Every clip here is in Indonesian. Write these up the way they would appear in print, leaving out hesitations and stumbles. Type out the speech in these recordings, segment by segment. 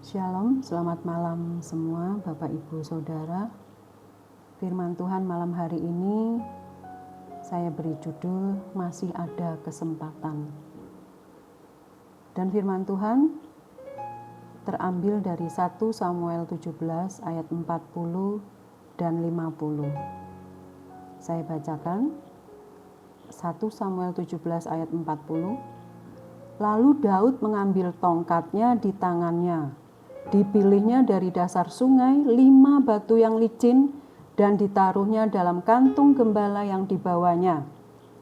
Shalom, selamat malam semua Bapak Ibu Saudara. Firman Tuhan malam hari ini saya beri judul Masih Ada Kesempatan. Dan firman Tuhan terambil dari 1 Samuel 17 ayat 40 dan 50. Saya bacakan 1 Samuel 17 ayat 40. Lalu Daud mengambil tongkatnya di tangannya. Dipilihnya dari dasar sungai 5 batu yang licin dan ditaruhnya dalam kantung gembala yang dibawanya,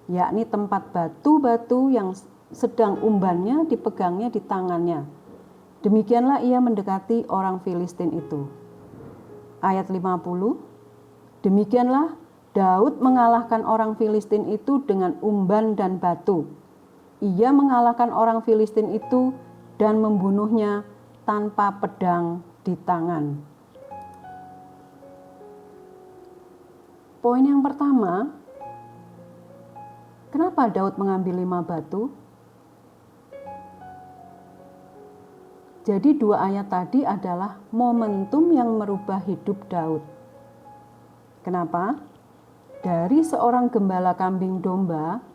yakni tempat batu-batu yang sedang umbannya dipegangnya di tangannya. Demikianlah ia mendekati orang Filistin itu. Ayat 50, demikianlah Daud mengalahkan orang Filistin itu dengan umban dan batu. Ia mengalahkan orang Filistin itu dan membunuhnya tanpa pedang di tangan. Poin yang pertama, kenapa Daud mengambil 5 batu? Jadi 2 ayat tadi adalah momentum yang merubah hidup Daud. Kenapa? Dari seorang gembala kambing domba,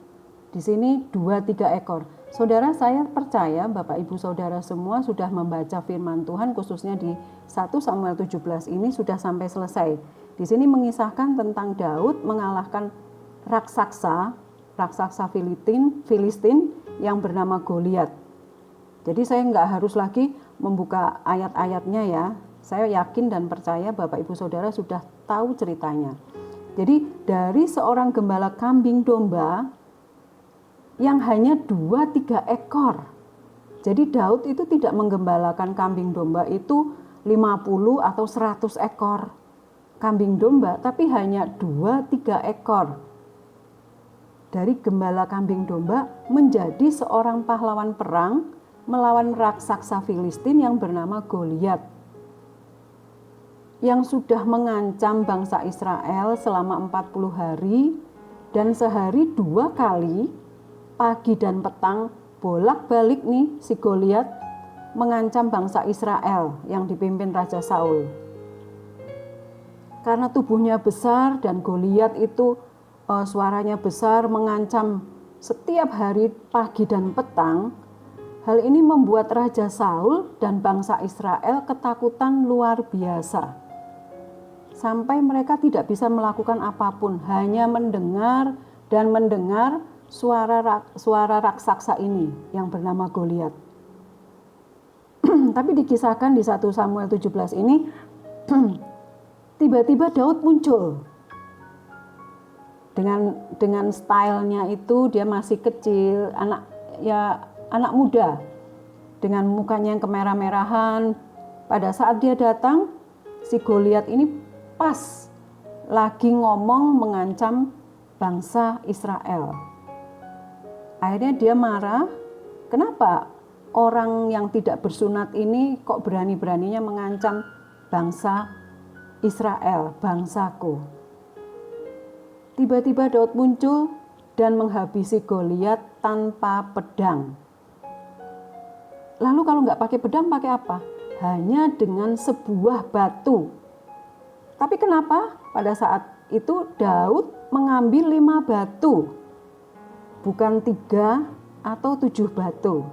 di sini 2-3 ekor. Saudara, saya percaya Bapak Ibu Saudara semua sudah membaca firman Tuhan, khususnya di 1 Samuel 17 ini sudah sampai selesai. Di sini mengisahkan tentang Daud mengalahkan raksasa Filistin yang bernama Goliat. Jadi saya nggak harus lagi membuka ayat-ayatnya ya. Saya yakin dan percaya Bapak Ibu Saudara sudah tahu ceritanya. Jadi dari seorang gembala kambing domba yang hanya 2-3 ekor. Jadi Daud itu tidak menggembalakan kambing domba itu 50 atau 100 ekor kambing domba, tapi hanya 2-3 ekor. Dari gembala kambing domba menjadi seorang pahlawan perang melawan raksasa Filistin yang bernama Goliat, yang sudah mengancam bangsa Israel selama 40 hari dan sehari 2 kali, pagi dan petang, bolak-balik nih si Goliat mengancam bangsa Israel yang dipimpin Raja Saul. Karena tubuhnya besar dan Goliat itu suaranya besar mengancam setiap hari pagi dan petang, hal ini membuat Raja Saul dan bangsa Israel ketakutan luar biasa. Sampai mereka tidak bisa melakukan apapun, hanya mendengar suara raksasa ini yang bernama Goliat. Tapi dikisahkan di 1 Samuel 17 ini tiba-tiba Daud muncul. Dengan stylenya itu dia masih kecil, anak muda. Dengan mukanya yang kemerah-merahan. Pada saat dia datang, si Goliat ini pas lagi ngomong mengancam bangsa Israel. Akhirnya dia marah, kenapa orang yang tidak bersunat ini kok berani-beraninya mengancam bangsa Israel, bangsaku. Tiba-tiba Daud muncul dan menghabisi Goliat tanpa pedang. Lalu kalau nggak pakai pedang, pakai apa? Hanya dengan sebuah batu. Tapi kenapa pada saat itu Daud mengambil 5 batu? Bukan 3 atau 7 batu.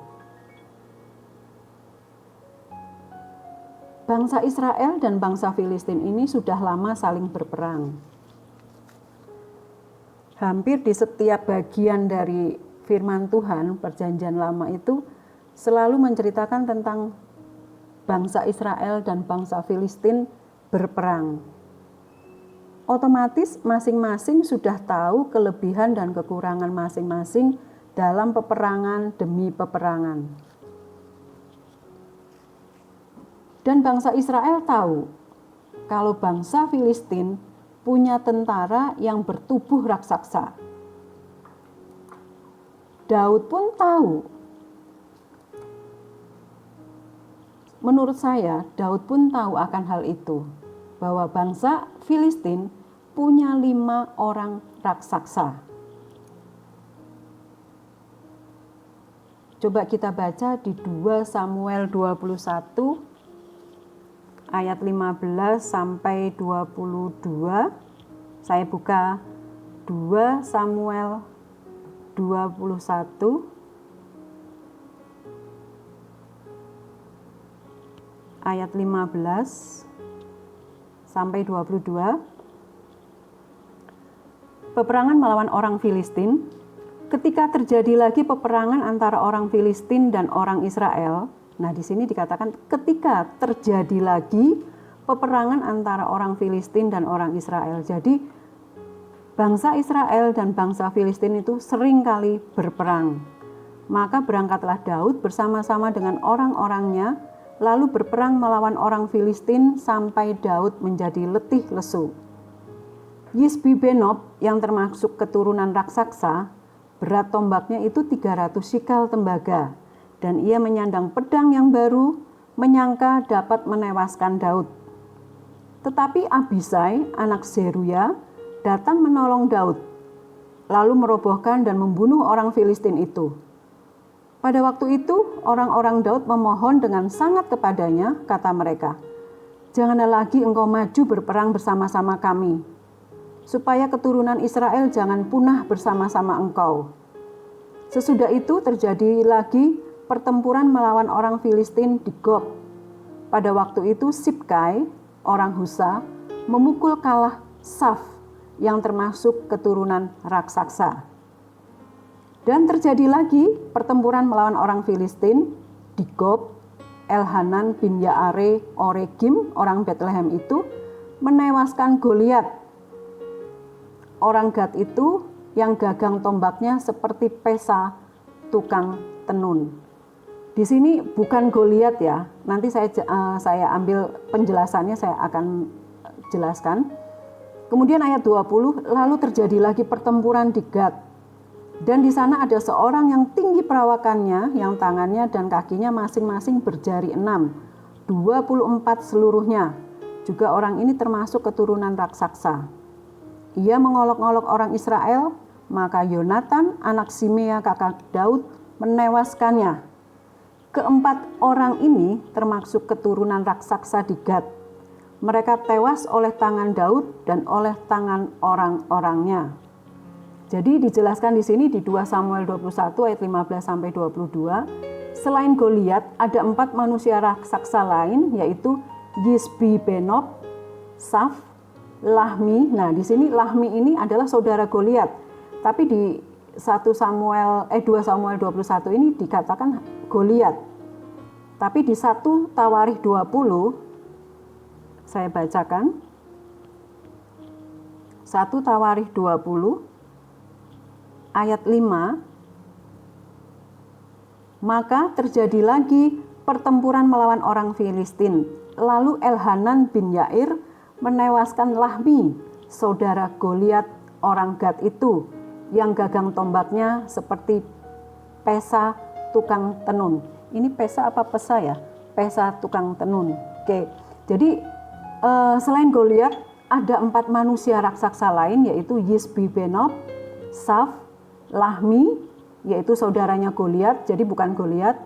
Bangsa Israel dan bangsa Filistin ini sudah lama saling berperang. Hampir di setiap bagian dari firman Tuhan, perjanjian lama itu selalu menceritakan tentang bangsa Israel dan bangsa Filistin berperang. Otomatis masing-masing sudah tahu kelebihan dan kekurangan masing-masing dalam peperangan demi peperangan. Dan bangsa Israel tahu kalau bangsa Filistin punya tentara yang bertubuh raksasa. Daud pun tahu. Menurut saya, Daud pun tahu akan hal itu, bahwa bangsa Filistin punya 5 orang raksasa. Coba kita baca di 2 Samuel 21 ayat 15 sampai 22. Saya buka 2 Samuel 21 ayat 15 sampai 22. Peperangan melawan orang Filistin. Ketika terjadi lagi peperangan antara orang Filistin dan orang Israel. Nah, di sini dikatakan ketika terjadi lagi peperangan antara orang Filistin dan orang Israel. Jadi bangsa Israel dan bangsa Filistin itu sering kali berperang. Maka berangkatlah Daud bersama-sama dengan orang-orangnya, lalu berperang melawan orang Filistin sampai Daud menjadi letih lesu. Yisbi-Benob yang termasuk keturunan raksasa, berat tombaknya itu 300 shikal tembaga, dan ia menyandang pedang yang baru, menyangka dapat menewaskan Daud. Tetapi Abisai, anak Zeruya, datang menolong Daud, lalu merobohkan dan membunuh orang Filistin itu. Pada waktu itu, orang-orang Daud memohon dengan sangat kepadanya, kata mereka, "Janganlah lagi engkau maju berperang bersama-sama kami, supaya keturunan Israel jangan punah bersama-sama engkau." Sesudah itu terjadi lagi pertempuran melawan orang Filistin di Gob. Pada waktu itu Sibkai, orang Husa, memukul kalah Saf yang termasuk keturunan raksasa. Dan terjadi lagi pertempuran melawan orang Filistin di Gob. Elhanan bin Yaare Oregim, orang Bethlehem itu, menewaskan Goliat. Orang Gad itu yang gagang tombaknya seperti pesa tukang tenun. Di sini bukan Goliat ya. Nanti saya ambil penjelasannya, saya akan jelaskan. Kemudian ayat 20, lalu terjadi lagi pertempuran di Gad. Dan di sana ada seorang yang tinggi perawakannya, yang tangannya dan kakinya masing-masing berjari 6, 24 seluruhnya. Juga orang ini termasuk keturunan raksasa. Ia mengolok-olok orang Israel, maka Yonatan, anak Simea kakak Daud, menewaskannya. Keempat orang ini termasuk keturunan raksasa di Gad. Mereka tewas oleh tangan Daud dan oleh tangan orang-orangnya. Jadi dijelaskan di sini di 2 Samuel 21 ayat 15 sampai 22, selain Goliat ada 4 manusia raksasa lain, yaitu Yisbi-Benob, Saf, Lahmi. Nah, di sini Lahmi ini adalah saudara Goliat. Tapi di 2 Samuel 21 ini dikatakan Goliat. Tapi di 1 Tawarikh 20 saya bacakan. 1 Tawarikh 20 ayat 5. Maka terjadi lagi pertempuran melawan orang Filistin. Lalu Elhanan bin Yair menewaskan Lahmi, saudara Goliat orang Gad itu, yang gagang tombaknya seperti pesa tukang tenun. Ini pesa apa pesa ya? Pesa tukang tenun. Oke. Jadi selain Goliat ada 4 manusia raksasa lain, yaitu Yisbi-Benob, Saf, Lahmi, yaitu saudaranya Goliat, jadi bukan Goliat,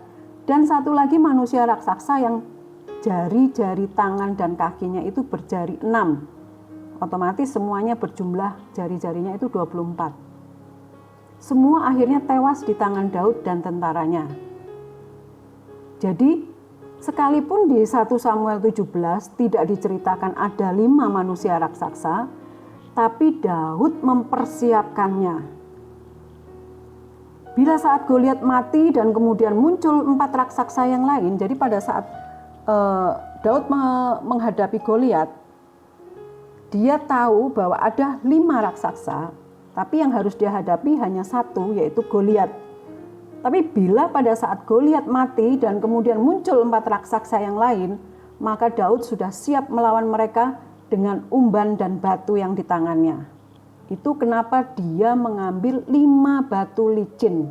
dan satu lagi manusia raksasa yang jari-jari tangan dan kakinya itu berjari 6. Otomatis semuanya berjumlah jari-jarinya itu 24. Semua akhirnya tewas di tangan Daud dan tentaranya. Jadi sekalipun di 1 Samuel 17 tidak diceritakan ada 5 manusia raksasa, tapi Daud mempersiapkannya. Bila saat Goliat mati dan kemudian muncul 4 raksasa yang lain, jadi pada saat Daud menghadapi Goliat, dia tahu bahwa ada 5 raksasa, tapi yang harus dia hadapi hanya 1, yaitu Goliat. Tapi bila pada saat Goliat mati dan kemudian muncul 4 raksasa yang lain, maka Daud sudah siap melawan mereka dengan umban dan batu yang di tangannya. Itu kenapa dia mengambil 5 batu licin.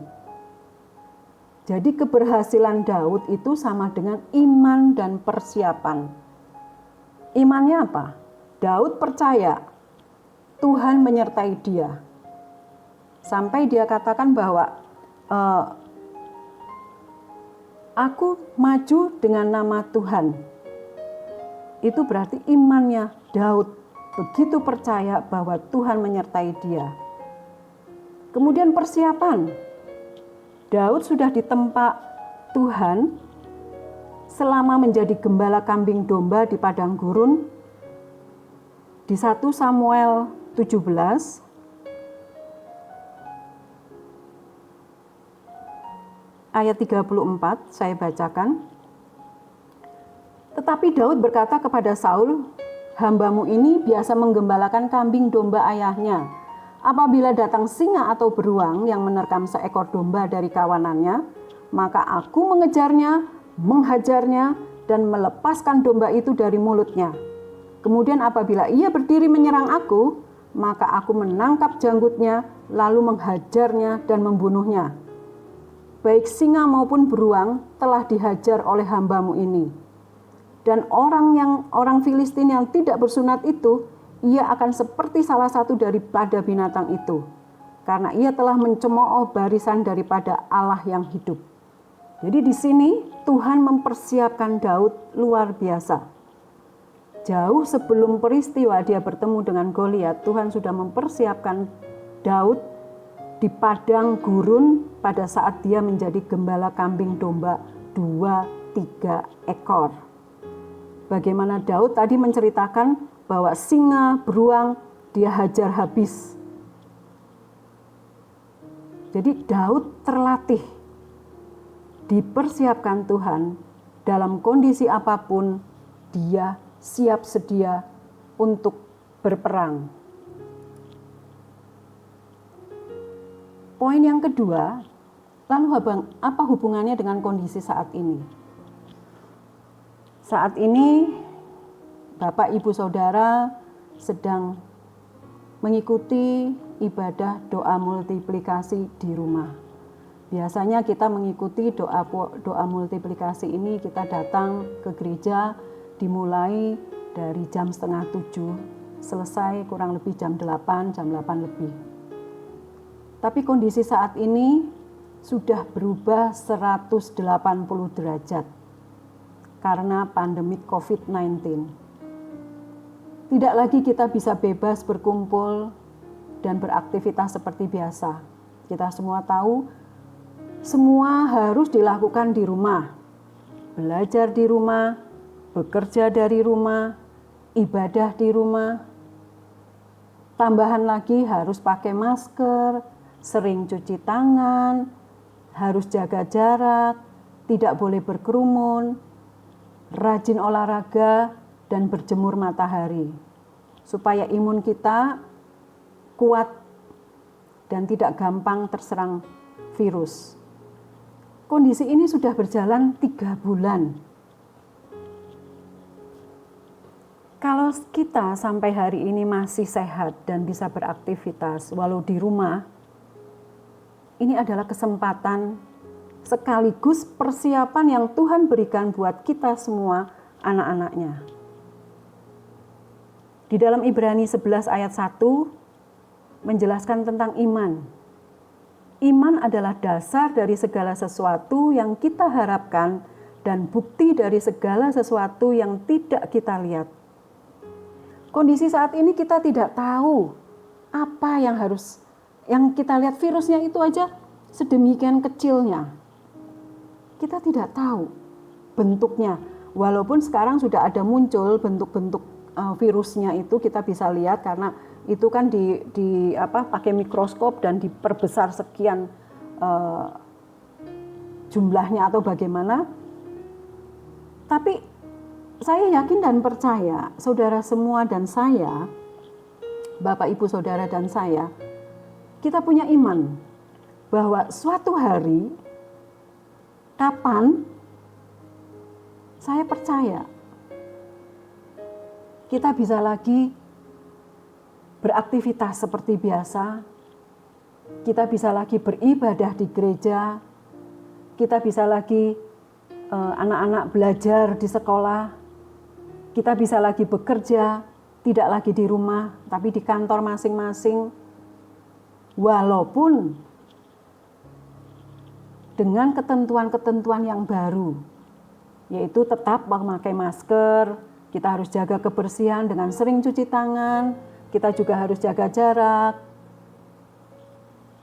Jadi keberhasilan Daud itu sama dengan iman dan persiapan. Imannya apa? Daud percaya Tuhan menyertai dia. Sampai dia katakan bahwa aku maju dengan nama Tuhan. Itu berarti imannya Daud begitu percaya bahwa Tuhan menyertai dia. Kemudian persiapan. Daud sudah ditempa Tuhan selama menjadi gembala kambing domba di padang gurun. Di 1 Samuel 17 ayat 34 saya bacakan. Tetapi Daud berkata kepada Saul, "Hambamu ini biasa menggembalakan kambing domba ayahnya. Apabila datang singa atau beruang yang menerkam seekor domba dari kawanannya, maka aku mengejarnya, menghajarnya, dan melepaskan domba itu dari mulutnya. Kemudian apabila ia berdiri menyerang aku, maka aku menangkap janggutnya, lalu menghajarnya dan membunuhnya. Baik singa maupun beruang telah dihajar oleh hambamu ini. Dan orang Filistin yang tidak bersunat itu, ia akan seperti salah satu daripada binatang itu, karena ia telah mencemooh barisan daripada Allah yang hidup." Jadi di sini Tuhan mempersiapkan Daud luar biasa. Jauh sebelum peristiwa dia bertemu dengan Goliat, Tuhan sudah mempersiapkan Daud di padang gurun pada saat dia menjadi gembala kambing domba 2-3 ekor. Bagaimana Daud tadi menceritakan bahwa singa, beruang dia hajar habis. Jadi Daud terlatih, dipersiapkan Tuhan dalam kondisi apapun, dia siap sedia untuk berperang. Poin yang kedua, lalu apa hubungannya dengan kondisi saat ini? Saat ini Bapak Ibu Saudara sedang mengikuti ibadah doa multiplikasi di rumah. Biasanya kita mengikuti doa multiplikasi ini, kita datang ke gereja dimulai dari jam 6:30, selesai kurang lebih jam 8 lebih. Tapi kondisi saat ini sudah berubah 180 derajat karena pandemi COVID-19. Tidak lagi kita bisa bebas berkumpul dan beraktivitas seperti biasa. Kita semua tahu, semua harus dilakukan di rumah. Belajar di rumah, bekerja dari rumah, ibadah di rumah. Tambahan lagi harus pakai masker, sering cuci tangan, harus jaga jarak, tidak boleh berkerumun, rajin olahraga, dan berjemur matahari, supaya imun kita kuat dan tidak gampang terserang virus. Kondisi ini sudah berjalan 3 bulan. Kalau kita sampai hari ini masih sehat dan bisa beraktivitas walau di rumah, ini adalah kesempatan sekaligus persiapan yang Tuhan berikan buat kita semua anak-anaknya. Di dalam Ibrani 11 ayat 1 menjelaskan tentang iman. Iman adalah dasar dari segala sesuatu yang kita harapkan dan bukti dari segala sesuatu yang tidak kita lihat. Kondisi saat ini kita tidak tahu apa yang kita lihat, virusnya itu aja sedemikian kecilnya. Kita tidak tahu bentuknya. Walaupun sekarang sudah ada muncul bentuk-bentuk virusnya itu kita bisa lihat, karena itu kan pakai mikroskop dan diperbesar sekian jumlahnya atau bagaimana. Tapi saya yakin dan percaya, saudara semua dan saya, Bapak Ibu Saudara dan saya, kita punya iman bahwa suatu hari, kapan, saya percaya kita bisa lagi beraktivitas seperti biasa, kita bisa lagi beribadah di gereja, kita bisa lagi anak-anak belajar di sekolah, kita bisa lagi bekerja, tidak lagi di rumah, tapi di kantor masing-masing, walaupun dengan ketentuan-ketentuan yang baru, yaitu tetap memakai masker, Kita harus jaga kebersihan dengan sering cuci tangan, kita juga harus jaga jarak.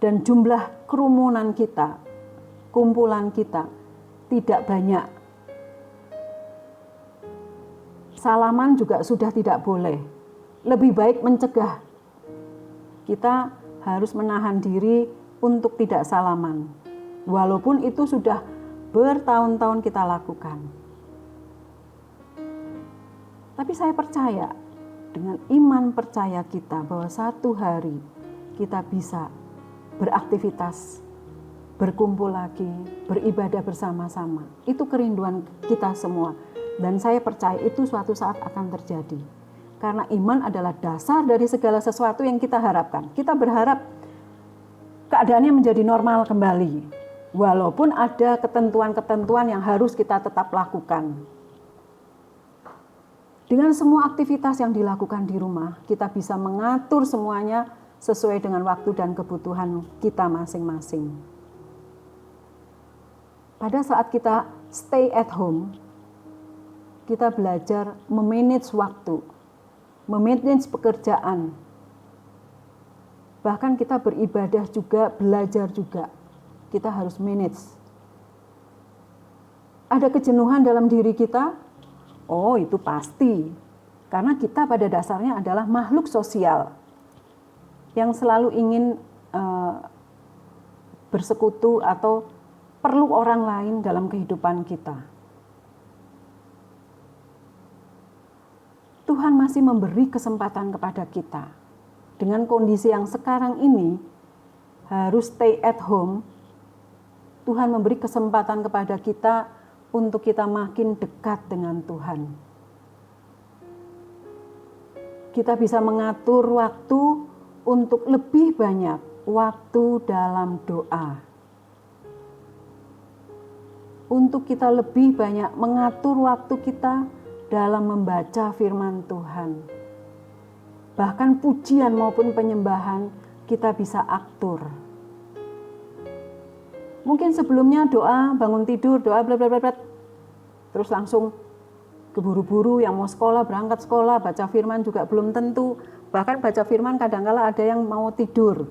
Dan jumlah kerumunan kita, kumpulan kita tidak banyak. Salaman juga sudah tidak boleh. Lebih baik mencegah. Kita harus menahan diri untuk tidak salaman. Walaupun itu sudah bertahun-tahun kita lakukan. Tapi saya percaya, dengan iman percaya kita bahwa satu hari kita bisa beraktivitas, berkumpul lagi, beribadah bersama-sama. Itu kerinduan kita semua. Dan saya percaya itu suatu saat akan terjadi. Karena iman adalah dasar dari segala sesuatu yang kita harapkan. Kita berharap keadaannya menjadi normal kembali. Walaupun ada ketentuan-ketentuan yang harus kita tetap lakukan. Dengan semua aktivitas yang dilakukan di rumah, kita bisa mengatur semuanya sesuai dengan waktu dan kebutuhan kita masing-masing. Pada saat kita stay at home, kita belajar memanage waktu, memanage pekerjaan. Bahkan kita beribadah juga, belajar juga. Kita harus manage. Ada kejenuhan dalam diri kita? Oh, itu pasti. Karena kita pada dasarnya adalah makhluk sosial yang selalu ingin bersekutu atau perlu orang lain dalam kehidupan kita. Tuhan masih memberi kesempatan kepada kita. Dengan kondisi yang sekarang ini, harus stay at home, Tuhan memberi kesempatan kepada kita untuk kita makin dekat dengan Tuhan. Kita bisa mengatur waktu untuk lebih banyak waktu dalam doa. Untuk kita lebih banyak mengatur waktu kita dalam membaca firman Tuhan. Bahkan pujian maupun penyembahan kita bisa atur. Mungkin sebelumnya doa, bangun tidur, doa bla bla bla, terus langsung keburu-buru yang mau sekolah, berangkat sekolah, baca firman juga belum tentu. Bahkan baca firman kadang-kala ada yang mau tidur.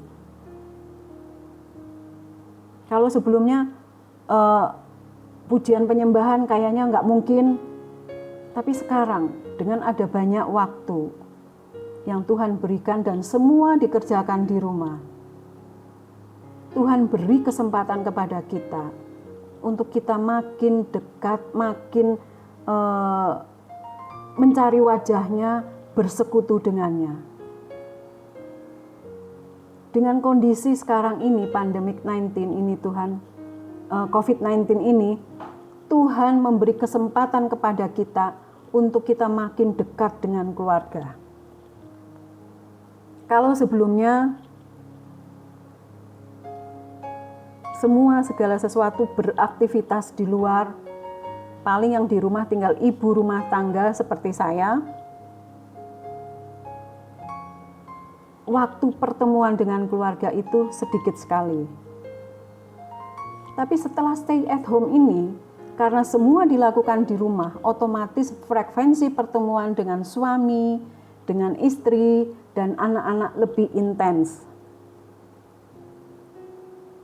Kalau sebelumnya pujian penyembahan kayaknya nggak mungkin, tapi sekarang dengan ada banyak waktu yang Tuhan berikan dan semua dikerjakan di rumah, Tuhan beri kesempatan kepada kita untuk kita makin dekat, makin mencari wajahnya, bersekutu dengannya. Dengan kondisi sekarang ini, pandemik 19 ini COVID-19 ini, Tuhan memberi kesempatan kepada kita untuk kita makin dekat dengan keluarga. Kalau sebelumnya segala sesuatu beraktivitas di luar, paling yang di rumah tinggal ibu rumah tangga seperti saya, waktu pertemuan dengan keluarga itu sedikit sekali. Tapi setelah stay at home ini, karena semua dilakukan di rumah, otomatis frekuensi pertemuan dengan suami, dengan istri, dan anak-anak lebih intens.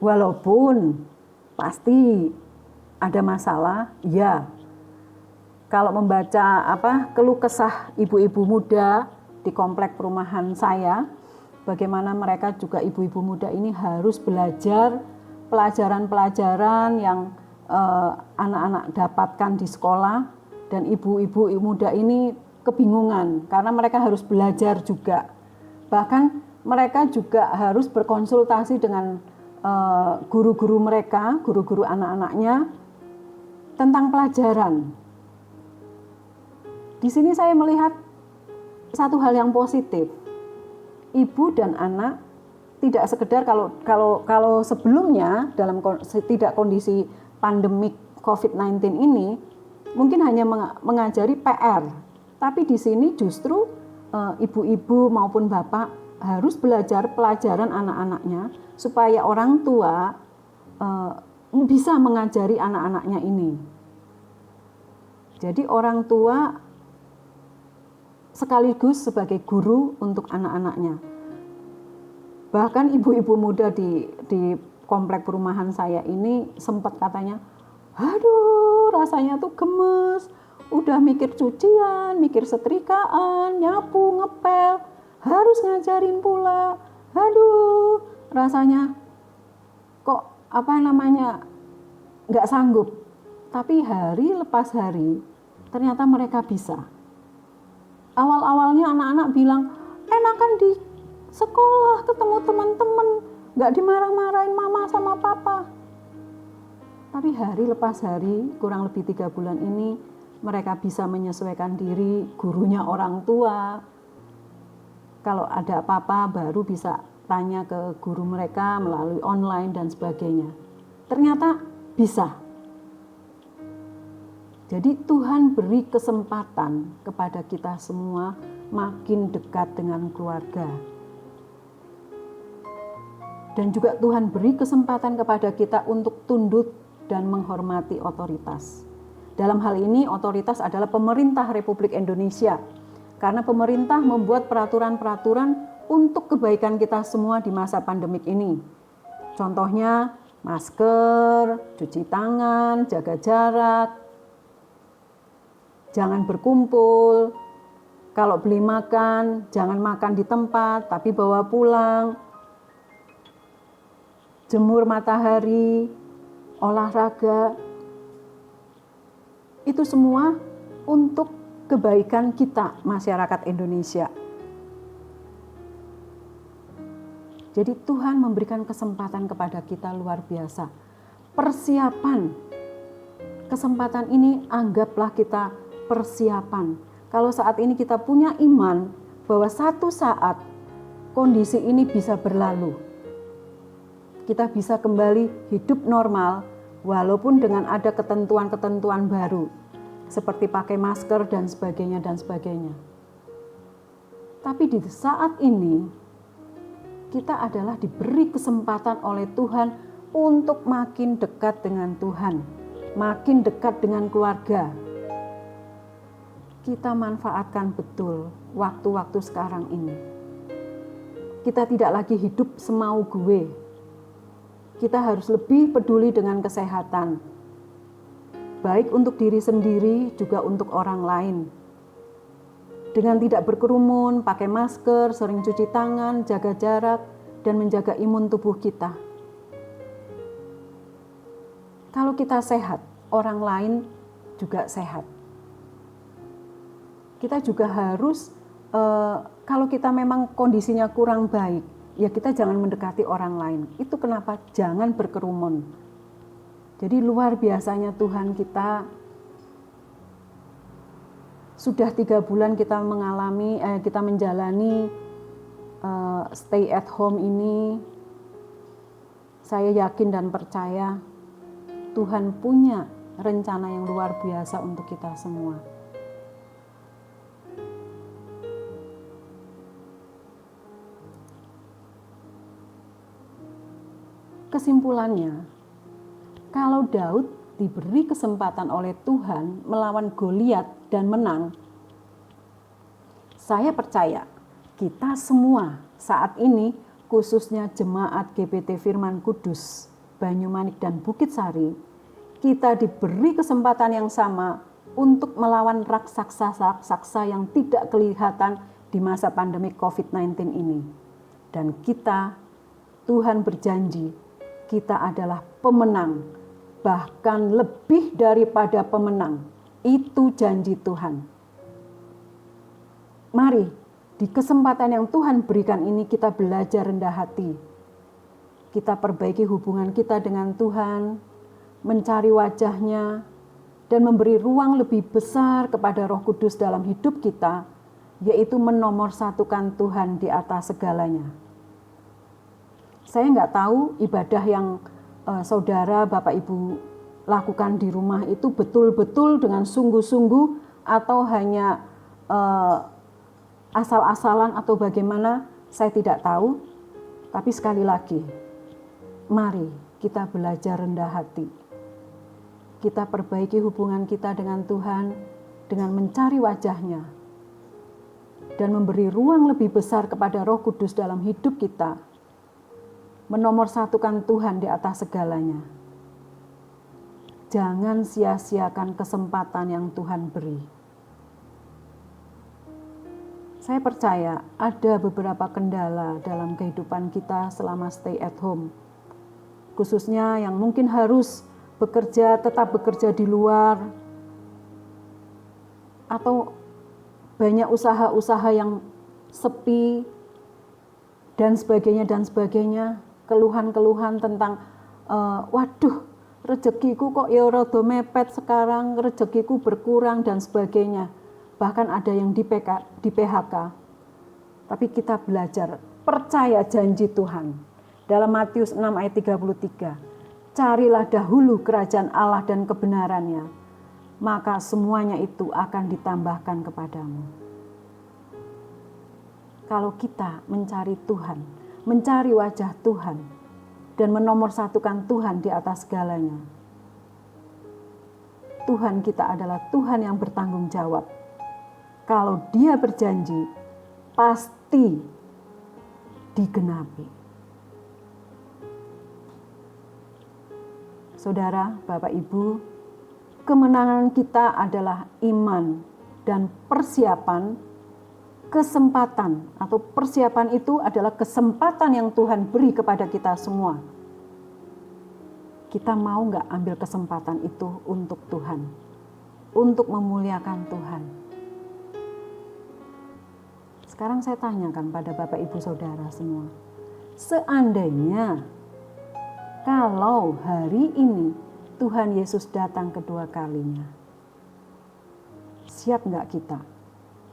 Walaupun pasti ada masalah, ya. Kalau membaca keluh kesah ibu-ibu muda di komplek perumahan saya, bagaimana mereka juga ibu-ibu muda ini harus belajar pelajaran-pelajaran yang anak-anak dapatkan di sekolah, dan ibu-ibu muda ini kebingungan karena mereka harus belajar juga. Bahkan mereka juga harus berkonsultasi dengan guru-guru mereka, guru-guru anak-anaknya tentang pelajaran. Di sini saya melihat satu hal yang positif. Ibu dan anak tidak sekedar kalau sebelumnya dalam tidak kondisi pandemik COVID-19 ini mungkin hanya mengajari PR, tapi di sini justru ibu-ibu maupun bapak harus belajar pelajaran anak-anaknya supaya orang tua bisa mengajari anak-anaknya ini. Jadi orang tua sekaligus sebagai guru untuk anak-anaknya. Bahkan ibu-ibu muda di komplek perumahan saya ini sempat katanya, aduh rasanya tuh gemes, udah mikir cucian, mikir setrikaan, nyapu, ngepel, harus ngajarin pula, aduh rasanya kok nggak sanggup. Tapi hari lepas hari ternyata mereka bisa. Awal-awalnya anak-anak bilang, enakan di sekolah ketemu teman-teman, nggak dimarah-marahin mama sama papa. Tapi hari lepas hari, kurang lebih 3 bulan ini, mereka bisa menyesuaikan diri, gurunya orang tua. Kalau ada apa-apa baru bisa tanya ke guru mereka melalui online dan sebagainya. Ternyata bisa. Jadi Tuhan beri kesempatan kepada kita semua makin dekat dengan keluarga. Dan juga Tuhan beri kesempatan kepada kita untuk tunduk dan menghormati otoritas. Dalam hal ini otoritas adalah pemerintah Republik Indonesia. Karena pemerintah membuat peraturan-peraturan untuk kebaikan kita semua di masa pandemik ini. Contohnya masker, cuci tangan, jaga jarak, jangan berkumpul. Kalau beli makan, jangan makan di tempat, tapi bawa pulang. Jemur matahari, olahraga. Itu semua untuk kebaikan kita, masyarakat Indonesia. Jadi Tuhan memberikan kesempatan kepada kita luar biasa. Persiapan. Kesempatan ini anggaplah kita persiapan. Kalau saat ini kita punya iman bahwa satu saat kondisi ini bisa berlalu. Kita bisa kembali hidup normal walaupun dengan ada ketentuan-ketentuan baru seperti pakai masker dan sebagainya dan sebagainya. Tapi di saat ini kita adalah diberi kesempatan oleh Tuhan untuk makin dekat dengan Tuhan, makin dekat dengan keluarga. Kita manfaatkan betul waktu-waktu sekarang ini. Kita tidak lagi hidup semau gue. Kita harus lebih peduli dengan kesehatan. Baik untuk diri sendiri, juga untuk orang lain. Dengan tidak berkerumun, pakai masker, sering cuci tangan, jaga jarak, dan menjaga imun tubuh kita. Kalau kita sehat, orang lain juga sehat. Kita juga harus, kalau kita memang kondisinya kurang baik, ya kita jangan mendekati orang lain. Itu kenapa jangan berkerumun. Jadi luar biasanya Tuhan kita. Sudah 3 bulan kita menjalani stay at home ini. Saya yakin dan percaya Tuhan punya rencana yang luar biasa untuk kita semua. Kesimpulannya, kalau Daud diberi kesempatan oleh Tuhan melawan Goliat dan menang, saya percaya kita semua saat ini, khususnya jemaat GPT Firman Kudus, Banyumanik dan Bukit Sari, kita diberi kesempatan yang sama untuk melawan raksasa-raksasa yang tidak kelihatan di masa pandemi COVID-19 ini. Dan kita, Tuhan berjanji, kita adalah pemenang, bahkan lebih daripada pemenang. Itu janji Tuhan. Mari, di kesempatan yang Tuhan berikan ini kita belajar rendah hati. Kita perbaiki hubungan kita dengan Tuhan, mencari wajah-Nya, dan memberi ruang lebih besar kepada Roh Kudus dalam hidup kita, yaitu menomorsatukan Tuhan di atas segalanya. Saya nggak tahu ibadah yang saudara, Bapak, Ibu lakukan di rumah itu betul-betul dengan sungguh-sungguh atau hanya asal-asalan atau bagaimana, saya tidak tahu. Tapi sekali lagi, mari kita belajar rendah hati. Kita perbaiki hubungan kita dengan Tuhan dengan mencari wajah-Nya. dan memberi ruang lebih besar kepada Roh Kudus dalam hidup kita, menomorsatukan Tuhan di atas segalanya. Jangan sia-siakan kesempatan yang Tuhan beri. Saya percaya ada beberapa kendala dalam kehidupan kita selama stay at home. Khususnya yang mungkin harus tetap bekerja di luar, atau banyak usaha-usaha yang sepi, dan sebagainya. Keluhan-keluhan tentang, waduh, rezekiku kok ya rada mepet sekarang, rezekiku berkurang, dan sebagainya. Bahkan ada yang di PHK. Tapi kita belajar, percaya janji Tuhan. Dalam Matius 6 ayat 33, carilah dahulu kerajaan Allah dan kebenarannya, maka semuanya itu akan ditambahkan kepadamu. Kalau kita mencari Tuhan, mencari wajah Tuhan, dan menomorsatukan Tuhan di atas segalanya, Tuhan kita adalah Tuhan yang bertanggung jawab. Kalau Dia berjanji, pasti digenapi. Saudara, Bapak, Ibu, kemenangan kita adalah iman dan persiapan, kesempatan atau persiapan itu adalah kesempatan yang Tuhan beri kepada kita semua. Kita mau nggak ambil kesempatan itu untuk Tuhan, untuk memuliakan Tuhan? Sekarang saya tanyakan pada Bapak, Ibu, Saudara semua. Seandainya kalau hari ini Tuhan Yesus datang kedua kalinya, siap nggak kita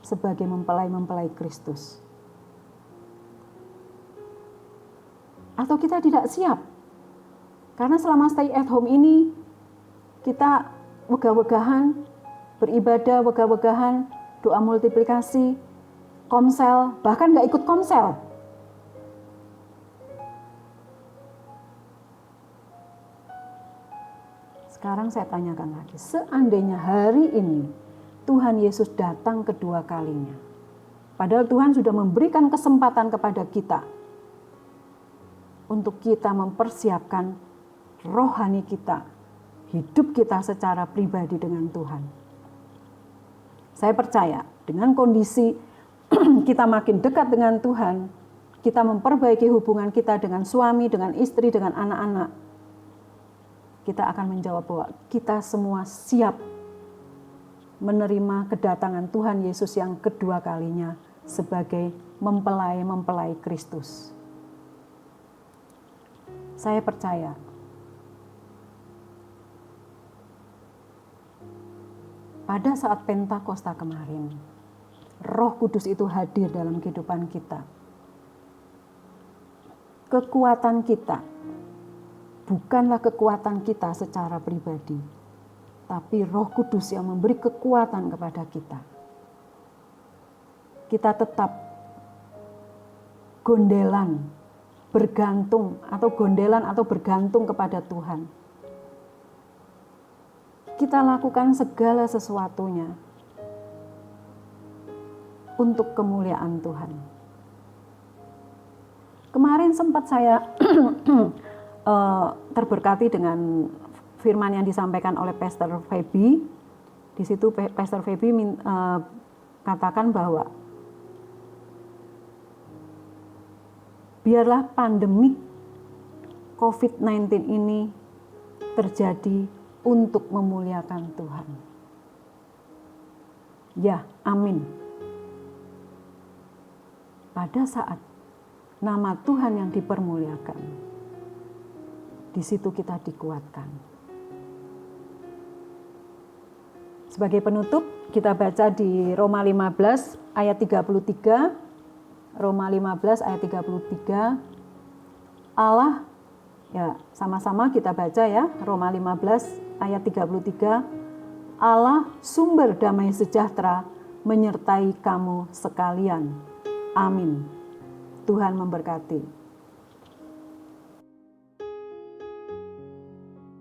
sebagai mempelai-mempelai Kristus? Atau kita tidak siap? Karena selama stay at home ini, kita wegah-wegahan, beribadah wegah-wegahan, doa multiplikasi, komsel, bahkan nggak ikut komsel. Sekarang saya tanyakan lagi, seandainya hari ini Tuhan Yesus datang kedua kalinya, padahal Tuhan sudah memberikan kesempatan kepada kita untuk kita mempersiapkan rohani kita, hidup kita secara pribadi dengan Tuhan. Saya percaya dengan kondisi kita makin dekat dengan Tuhan, kita memperbaiki hubungan kita dengan suami, dengan istri, dengan anak-anak, kita akan menjawab bahwa kita semua siap menerima kedatangan Tuhan Yesus yang kedua kalinya sebagai mempelai-mempelai Kristus. Saya percaya pada saat Pentakosta kemarin, Roh Kudus itu hadir dalam kehidupan kita. Kekuatan kita bukanlah kekuatan kita secara pribadi, tapi Roh Kudus yang memberi kekuatan kepada kita. Kita tetap bergantung kepada Tuhan. Kita lakukan segala sesuatunya untuk kemuliaan Tuhan. Kemarin sempat saya terberkati dengan firman yang disampaikan oleh Pastor Feby. Di situ Pastor Feby katakan bahwa biarlah pandemik COVID-19 ini terjadi untuk memuliakan Tuhan. Ya, amin. Pada saat nama Tuhan yang dipermuliakan, di situ kita dikuatkan. Sebagai penutup, kita baca di Roma 15 ayat 33. Roma 15 ayat 33. Allah, ya sama-sama kita baca ya, Roma 15 ayat 33. Allah sumber damai sejahtera menyertai kamu sekalian. Amin. Tuhan memberkati.